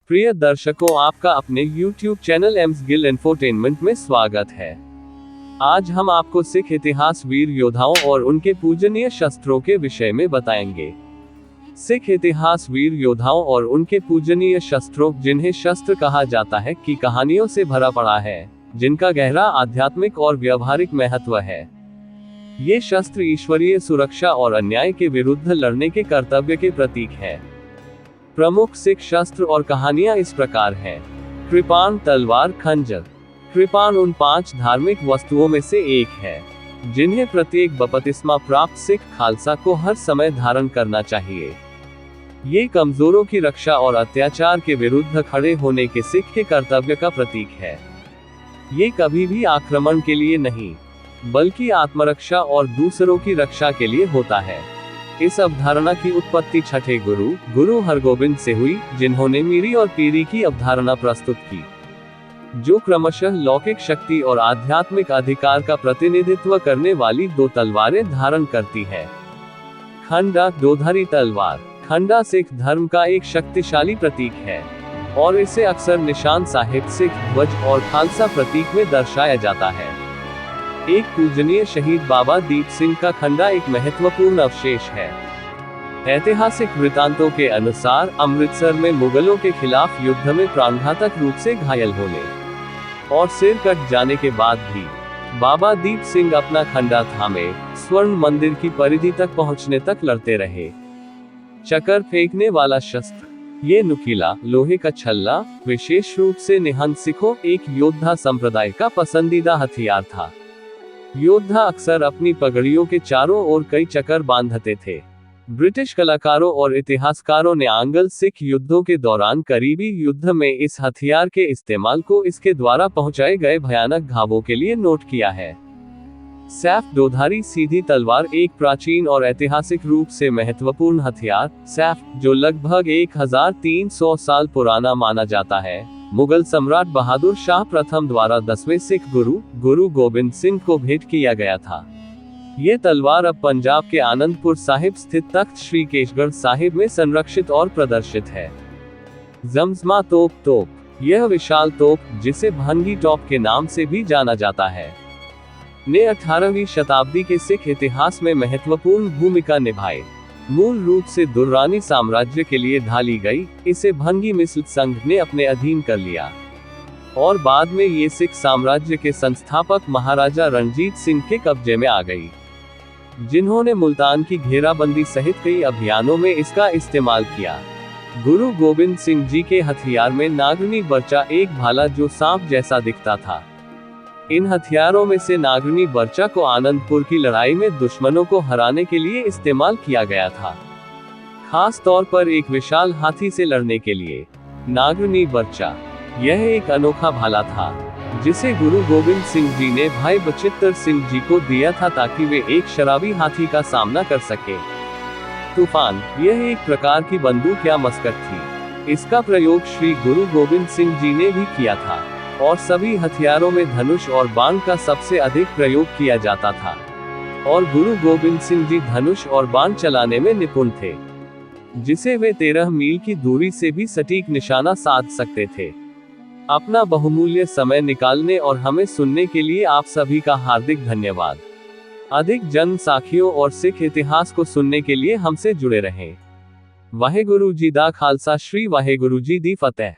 प्रिय दर्शकों, आपका अपने YouTube channel AIIMS Gill infotainment में स्वागत है। आज हम आपको सिख इतिहास वीर योद्धाओं और उनके पूजनीय शस्त्रों के विषय में बताएंगे। सिख इतिहास वीर योद्धाओं और उनके पूजनीय शस्त्रों, जिन्हें शस्त्र कहा जाता है, की कहानियों से भरा पड़ा है, जिनका गहरा आध्यात्मिक और व्यावहारिक महत्व है। ये शस्त्र ईश्वरीय सुरक्षा और अन्याय के विरुद्ध लड़ने के कर्तव्य के प्रतीक है। प्रमुख सिख शस्त्र और कहानियां इस प्रकार हैं। कृपाण तलवार खंजर। कृपाण उन 5 धार्मिक वस्तुओं में से एक है, जिन्हें प्रत्येक बपतिस्मा प्राप्त सिख खालसा को हर समय धारण करना चाहिए। ये कमजोरों की रक्षा और अत्याचार के विरुद्ध खड़े होने के सिख के कर्तव्य का प्रतीक है। ये कभी भी आक्रमण के लिए नहीं, बल्कि आत्मरक्षा और दूसरों की रक्षा के लिए होता है। इस अवधारणा की उत्पत्ति छठे गुरु हरगोबिंद से हुई, जिन्होंने मीरी और पीरी की अवधारणा प्रस्तुत की, जो क्रमशः लौकिक शक्ति और आध्यात्मिक अधिकार का प्रतिनिधित्व करने वाली 2 तलवारें धारण करती है। खंडा दोधारी तलवार। खंडा सिख धर्म का एक शक्तिशाली प्रतीक है, और इसे अक्सर निशान साहिब, सिख ध्वज और खालसा प्रतीक में दर्शाया जाता है। एक पूजनीय शहीद बाबा दीप सिंह का खंडा एक महत्वपूर्ण अवशेष है। ऐतिहासिक वृतांतों के अनुसार अमृतसर में मुगलों के खिलाफ युद्ध में प्राणघातक रूप से घायल होने और सिर कट जाने के बाद भी बाबा दीप सिंह अपना खंडा थामे स्वर्ण मंदिर की परिधि तक पहुंचने तक लड़ते रहे। चक्कर फेंकने वाला शस्त्र। ये नुकीला लोहे का छल्ला विशेष रूप से निहंग सिखों, एक योद्धा संप्रदाय का पसंदीदा हथियार था। योद्धा अक्सर अपनी पगड़ियों के चारों ओर कई चक्कर बांधते थे। ब्रिटिश कलाकारों और इतिहासकारों ने आंग्ल सिख युद्धों के दौरान करीबी युद्ध में इस हथियार के इस्तेमाल को इसके द्वारा पहुंचाए गए भयानक घावों के लिए नोट किया है। सैफ दोधारी सीधी तलवार एक प्राचीन और ऐतिहासिक रूप से महत्वपूर्ण हथियार। सैफ, जो लगभग 1300 साल पुराना माना जाता है, मुगल सम्राट बहादुर शाह प्रथम द्वारा 10वें सिख गुरु गोबिंद सिंह को भेंट किया गया था। ये तलवार अब पंजाब के आनंदपुर साहिब स्थित तख्त श्री केशगढ़ साहिब में संरक्षित और प्रदर्शित है। जमजमा तोप। यह विशाल तोप, जिसे भनगी टॉप के नाम से भी जाना जाता है, ने 18वीं शताब्दी के सिख इतिहास में महत्वपूर्ण भूमिका निभाई। मूल रूप से दुर्रानी साम्राज्य के लिए ढाली गई, इसे भंगी मिसल संघ ने अपने अधीन कर लिया, और बाद में ये सिख साम्राज्य के संस्थापक महाराजा रणजीत सिंह के कब्जे में आ गई, जिन्होंने मुल्तान की घेराबंदी सहित कई अभियानों में इसका इस्तेमाल किया। गुरु गोबिंद सिंह जी के हथियार में नागरनी बर्चा, एक भाला जो सांप जैसा दिखता था। इन हथियारों में से नागरनी बर्चा को आनंदपुर की लड़ाई में दुश्मनों को हराने के लिए इस्तेमाल किया गया था, खास तौर पर एक विशाल हाथी से लड़ने के लिए। नागरनी बर्चा यह एक अनोखा भाला था, जिसे गुरु गोबिंद सिंह जी ने भाई बचित्तर सिंह जी को दिया था, ताकि वे एक शराबी हाथी का सामना कर सके। तूफान यह एक प्रकार की बंदूक या मस्कट थी। इसका प्रयोग श्री गुरु गोबिंद सिंह जी ने भी किया था, और सभी हथियारों में धनुष और बाण का सबसे अधिक प्रयोग किया जाता था, और गुरु गोबिंद सिंह जी धनुष और बाण चलाने में निपुण थे, जिसे वे 13 मील की दूरी से भी सटीक निशाना साध सकते थे। अपना बहुमूल्य समय निकालने और हमें सुनने के लिए आप सभी का हार्दिक धन्यवाद। अधिक जन्म साखियों और सिख इतिहास को सुनने के लिए हमसे जुड़े रहें। वाहेगुरु जी दा खालसा, श्री वाहेगुरु जी दी फतेह।